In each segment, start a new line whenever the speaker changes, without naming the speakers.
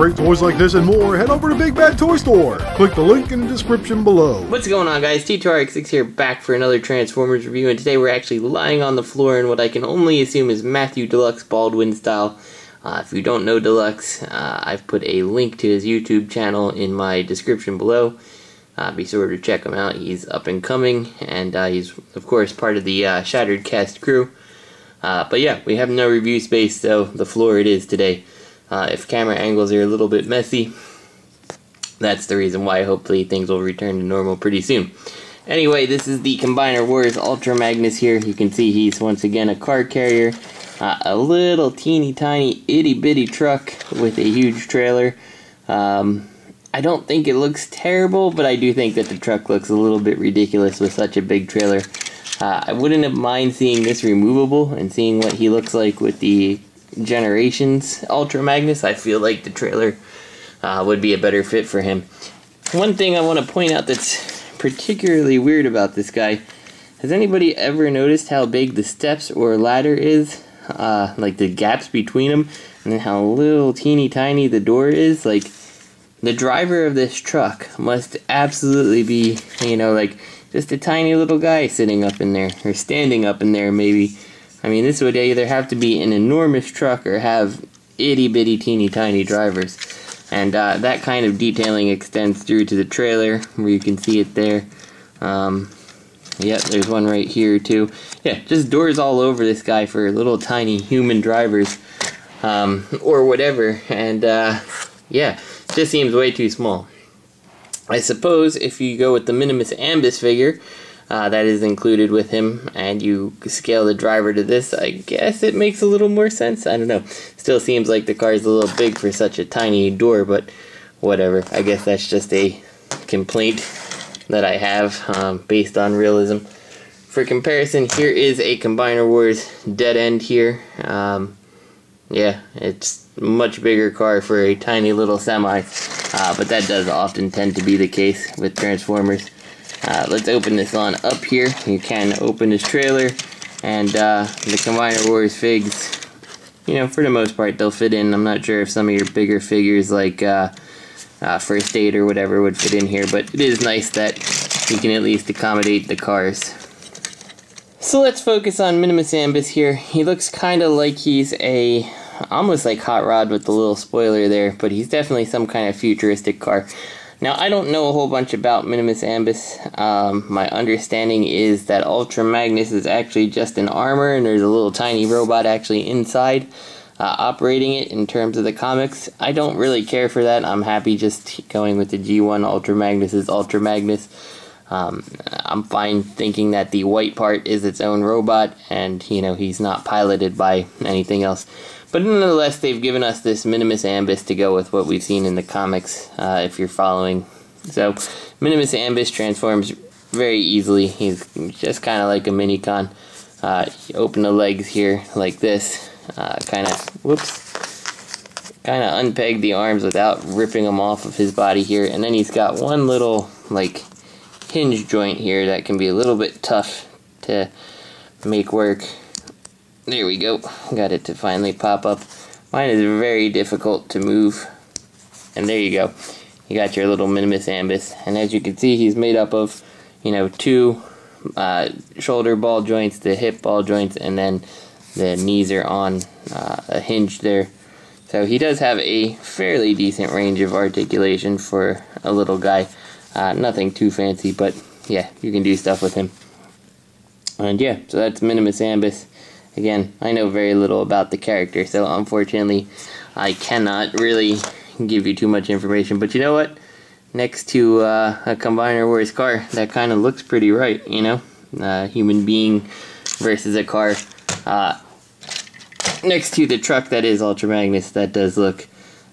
great toys like this and more, head over to Big Bad Toy Store. Click the link in the description below.
What's going on, guys? T2RX6 here, back for another Transformers review, and today we're actually lying on the floor in what I can only assume is Matthew Deluxe Baldwin style. If you don't know Deluxe, I've put a link to his YouTube channel in my description below. Be sure to check him out. He's up and coming, and he's, of course, part of the Shattered Cast crew. But yeah, we have no review space, so the floor it is today. If camera angles are a little bit messy, that's the reason why. Hopefully things will return to normal pretty soon. Anyway, this is the Combiner Wars Ultra Magnus here. You can see he's once again a car carrier. A little teeny tiny itty bitty truck with a huge trailer. I don't think it looks terrible, but I do think that the truck looks a little bit ridiculous with such a big trailer. I wouldn't have mind seeing this removable and seeing what he looks like with the Generations Ultra Magnus. I feel like the trailer would be a better fit for him. One thing I want to point out that's particularly weird about this guy, has anybody ever noticed how big the steps or ladder is? Like the gaps between them, and then how little teeny tiny the door is? Like, the driver of this truck must absolutely be, you know, like just a tiny little guy sitting up in there, or standing up in there maybe. I mean, this would either have to be an enormous truck or have itty bitty teeny tiny drivers. And that kind of detailing extends through to the trailer, where you can see it there. Yep, there's one right here too. Yeah, just doors all over this guy for little tiny human drivers, or whatever. And yeah, just seems way too small. I suppose if you go with the Minimus Ambus figure that is included with him, and you scale the driver to this, I guess it makes a little more sense. I don't know. Still seems like the car is a little big for such a tiny door, but whatever. I guess that's just a complaint that I have based on realism. For comparison, here is a Combiner Wars dead end here. Yeah, it's a much bigger car for a tiny little semi, but that does often tend to be the case with Transformers. Let's open this on up here. You can open his trailer, and the Combiner Wars figs, you know, for the most part, they'll fit in. I'm not sure if some of your bigger figures like First Aid or whatever would fit in here, but it is nice that you can at least accommodate the cars. So let's focus on Minimus Ambus here. He looks kind of like he's almost like Hot Rod with the little spoiler there, but he's definitely some kind of futuristic car. Now, I don't know a whole bunch about Minimus Ambus. My understanding is that Ultra Magnus is actually just an armor, and there's a little tiny robot actually inside operating it in terms of the comics. I don't really care for that. I'm happy just going with the G1 Ultra Magnus is Ultra Magnus. I'm fine thinking that the white part is its own robot, and, you know, he's not piloted by anything else. But nonetheless, they've given us this Minimus Ambus to go with what we've seen in the comics, if you're following. So, Minimus Ambus transforms very easily. He's just kind of like a Minicon. You open the legs here like this, kind of unpeg the arms without ripping them off of his body here. And then he's got one little, like, hinge joint here that can be a little bit tough to make work. There we go. Got it to finally pop up. Mine is very difficult to move. And there you go. You got your little Minimus Ambus. And as you can see, he's made up of, you know, two shoulder ball joints, the hip ball joints, and then the knees are on a hinge there. So he does have a fairly decent range of articulation for a little guy. Nothing too fancy, but yeah, you can do stuff with him. And yeah, so that's Minimus Ambus. Again, I know very little about the character, so unfortunately I cannot really give you too much information. But you know what? Next to a Combiner Wars car, that kind of looks pretty right, you know? Human being versus a car. Next to the truck that is Ultra Magnus, that does look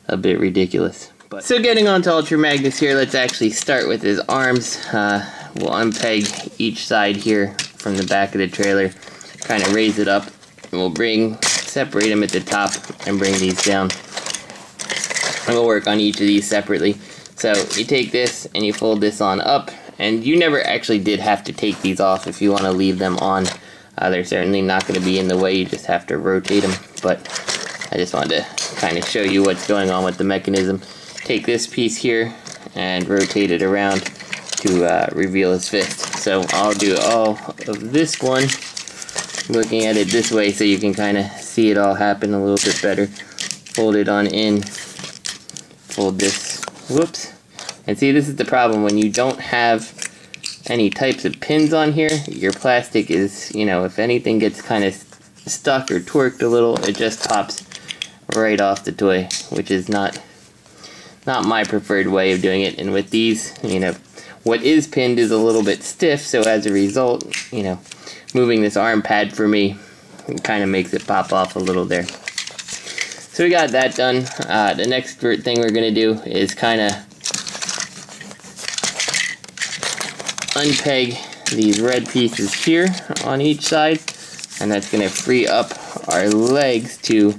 a bit ridiculous. So getting on to Ultra Magnus here, let's actually start with his arms. We'll unpeg each side here from the back of the trailer, kind of raise it up, and we'll separate them at the top and bring these down. And we'll work on each of these separately. So you take this and you fold this on up, and you never actually did have to take these off if you want to leave them on. They're certainly not going to be in the way, you just have to rotate them. But I just wanted to kind of show you what's going on with the mechanism. Take this piece here and rotate it around to reveal his fist. So I'll do all of this one, looking at it this way so you can kind of see it all happen a little bit better. Fold it on in, fold this, whoops. And see, this is the problem when you don't have any types of pins on here. Your plastic is, you know, if anything gets kind of stuck or torqued a little, it just pops right off the toy, which is not my preferred way of doing it. And with these, you know, what is pinned is a little bit stiff, so as a result, you know, moving this arm pad for me kind of makes it pop off a little there. So we got that done. The next thing we're going to do is kind of unpeg these red pieces here on each side, and that's going to free up our legs to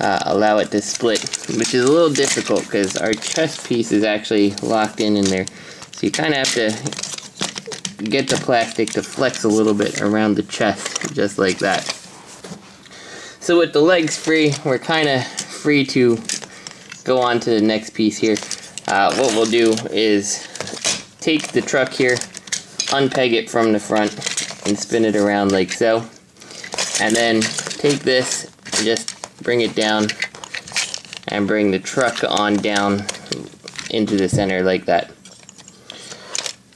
allow it to split, which is a little difficult because our chest piece is actually locked in there. So you kind of have to get the plastic to flex a little bit around the chest, just like that. So with the legs free, we're kind of free to go on to the next piece here. What we'll do is take the truck here, unpeg it from the front, and spin it around like so. And then take this and just bring it down and bring the truck on down into the center like that.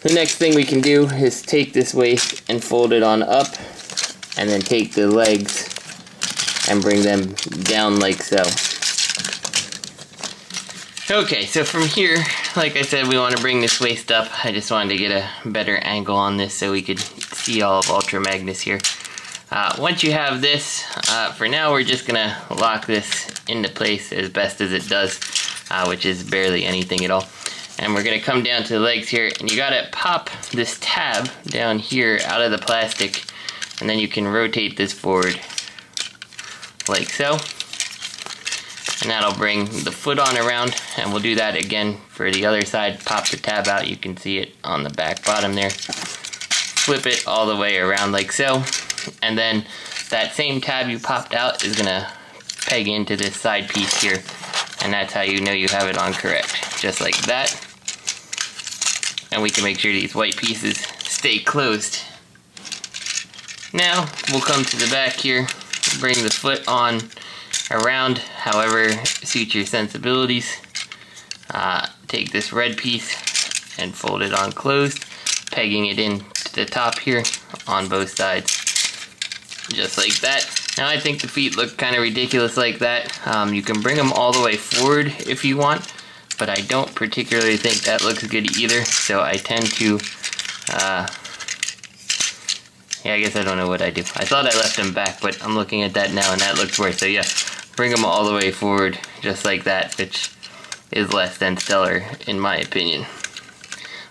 The next thing we can do is take this waist and fold it on up, and then take the legs and bring them down like so. Okay, so from here, like I said, we want to bring this waist up. I just wanted to get a better angle on this so we could see all of Ultra Magnus here. Once you have this, for now we're just going to lock this into place as best as it does, which is barely anything at all. And we're going to come down to the legs here, and you got to pop this tab down here out of the plastic, and then you can rotate this forward like so. And that'll bring the foot on around, and we'll do that again for the other side. Pop the tab out, you can see it on the back bottom there. Flip it all the way around like so, and then that same tab you popped out is going to peg into this side piece here, and that's how you know you have it on correct, just like that. And we can make sure these white pieces stay closed. Now we'll come to the back here, bring the foot on around however suits your sensibilities. Take this red piece and fold it on closed, pegging it in to the top here on both sides, just like that. Now I think the feet look kind of ridiculous like that. You can bring them all the way forward if you want, but I don't particularly think that looks good either, so I tend to, yeah, I guess I don't know what I do. I thought I left them back, but I'm looking at that now and that looks worse, so yeah, bring them all the way forward, just like that, which is less than stellar in my opinion.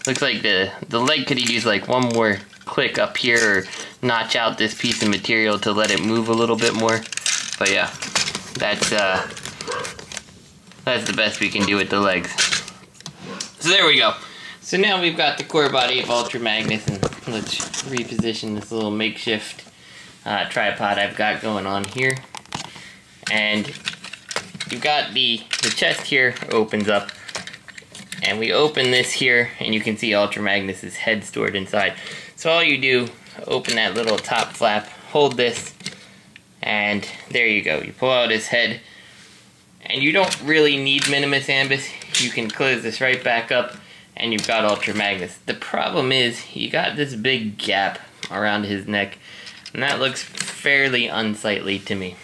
Looks like the leg could use like one more click up here, or notch out this piece of material to let it move a little bit more, but yeah, that's the best we can do with the legs. So there we go. So now we've got the core body of Ultra Magnus, and let's reposition this little makeshift tripod I've got going on here. And you've got the chest here opens up, and we open this here, and you can see Ultra Magnus's head stored inside. So all you do, open that little top flap, hold this, and there you go. You pull out his head, and you don't really need Minimus Ambus. You can close this right back up, and you've got Ultra Magnus. The problem is, you got this big gap around his neck, and that looks fairly unsightly to me.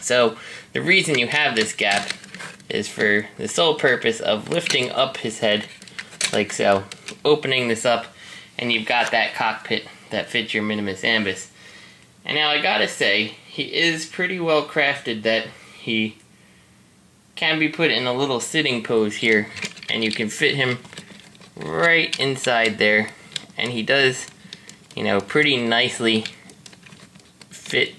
So, the reason you have this gap is for the sole purpose of lifting up his head, like so, opening this up, and you've got that cockpit that fits your Minimus Ambus. And now I gotta say, he is pretty well crafted that he can be put in a little sitting pose here, and you can fit him right inside there, and he does, you know, pretty nicely fit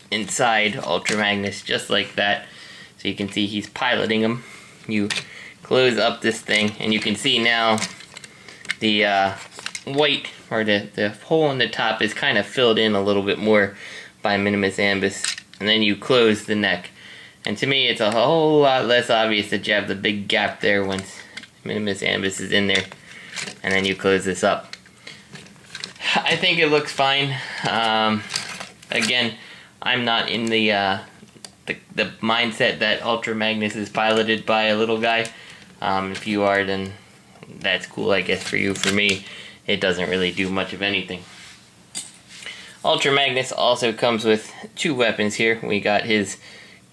inside Ultra Magnus, just like that. So you can see he's piloting him. You close up this thing, and you can see now the white, or the hole in the top is kind of filled in a little bit more by Minimus Ambus and then you close the neck. And to me, it's a whole lot less obvious that you have the big gap there once Minimus Ambus is in there, and then you close this up. I think it looks fine. Again, I'm not in the mindset that Ultra Magnus is piloted by a little guy. If you are, then that's cool, I guess, for you. For me, it doesn't really do much of anything. Ultra Magnus also comes with 2 weapons here. We got his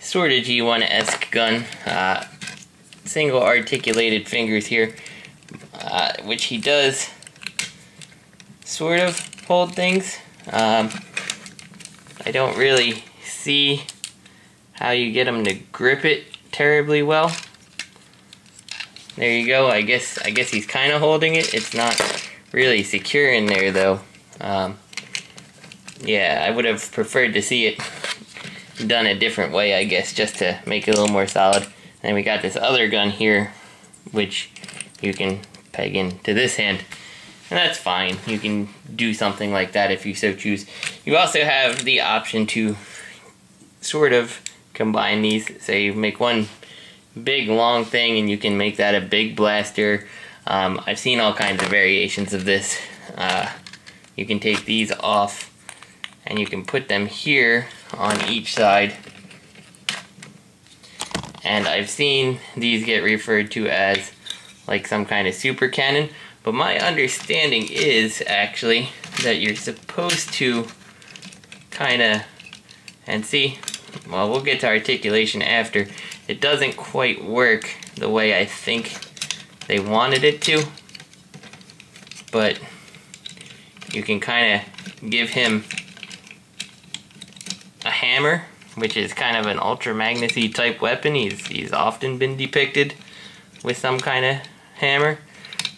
sort of G1-esque gun, single articulated fingers here, which he does sort of hold things. I don't really see how you get him to grip it terribly well. There you go. I guess he's kind of holding it. It's not really secure in there though. Yeah, I would have preferred to see it done a different way, I guess, just to make it a little more solid. And then we got this other gun here, which you can peg into this hand. And that's fine. You can do something like that if you so choose. You also have the option to sort of combine these. So you make one big long thing and you can make that a big blaster. I've seen all kinds of variations of this. You can take these off and you can put them here on each side. And I've seen these get referred to as like some kind of super cannon. But my understanding is actually that you're supposed to kind of, and see, well, we'll get to articulation after. It doesn't quite work the way I think they wanted it to. But you can kind of give him a hammer, which is kind of an Ultra Magnus-y type weapon. He's often been depicted with some kind of hammer,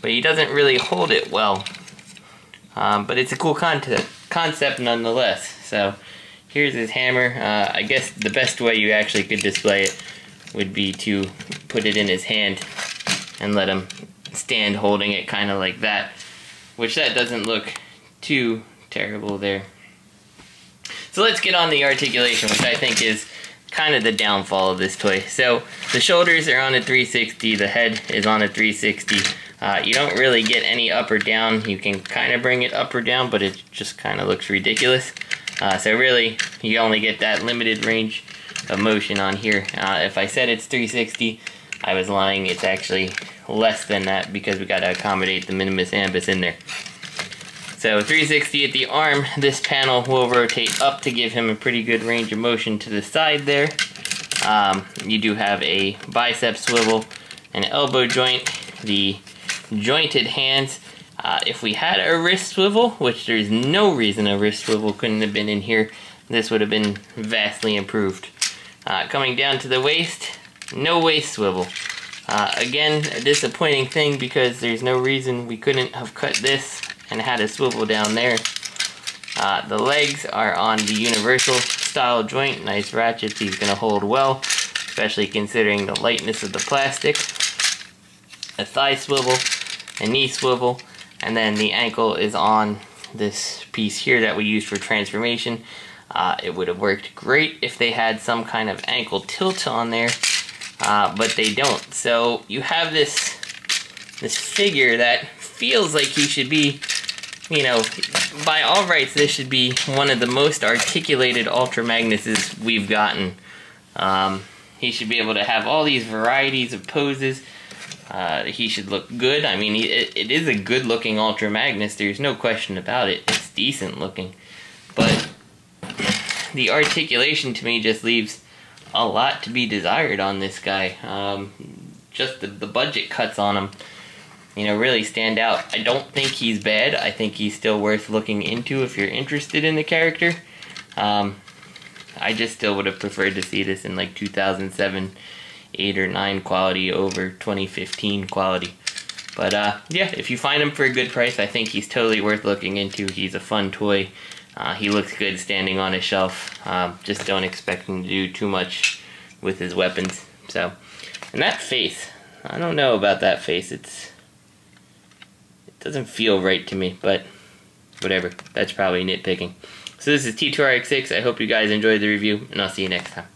but he doesn't really hold it well. But it's a cool concept nonetheless. So here's his hammer. I guess the best way you actually could display it would be to put it in his hand and let him stand holding it kind of like that, which that doesn't look too terrible there. So let's get on the articulation, which I think is kind of the downfall of this toy. So the shoulders are on a 360, the head is on a 360. You don't really get any up or down. You can kind of bring it up or down, but it just kind of looks ridiculous. So really, you only get that limited range of motion on here. If I said it's 360, I was lying. It's actually less than that because we got to accommodate the Minimus Ambus in there. So 360 at the arm. This panel will rotate up to give him a pretty good range of motion to the side there. You do have a bicep swivel, an elbow joint, the jointed hands. If we had a wrist swivel, which there's no reason a wrist swivel couldn't have been in here, this would have been vastly improved. Coming down to the waist, no waist swivel. Again, a disappointing thing because there's no reason we couldn't have cut this and had a swivel down there. The legs are on the universal style joint. Nice ratchets he's going to hold well, especially considering the lightness of the plastic. A thigh swivel, a knee swivel, and then the ankle is on this piece here that we used for transformation. It would have worked great if they had some kind of ankle tilt on there, but they don't. So you have this figure that feels like he should be, you know, by all rights, this should be one of the most articulated Ultra Magnuses we've gotten. He should be able to have all these varieties of poses. He should look good. I mean, it is a good looking Ultra Magnus, there's no question about it. It's decent looking. But the articulation to me just leaves a lot to be desired on this guy. Just the budget cuts on him, you know, really stand out. I don't think he's bad. I think he's still worth looking into if you're interested in the character. I just still would have preferred to see this in like 2007, 8 or 9 quality over 2015 quality. But yeah, if you find him for a good price, I think he's totally worth looking into. He's a fun toy. He looks good standing on a shelf. Just don't expect him to do too much with his weapons. So, and that face, I don't know about that face. It doesn't feel right to me, but whatever. That's probably nitpicking. So this is T2RX6. I hope you guys enjoyed the review, and I'll see you next time.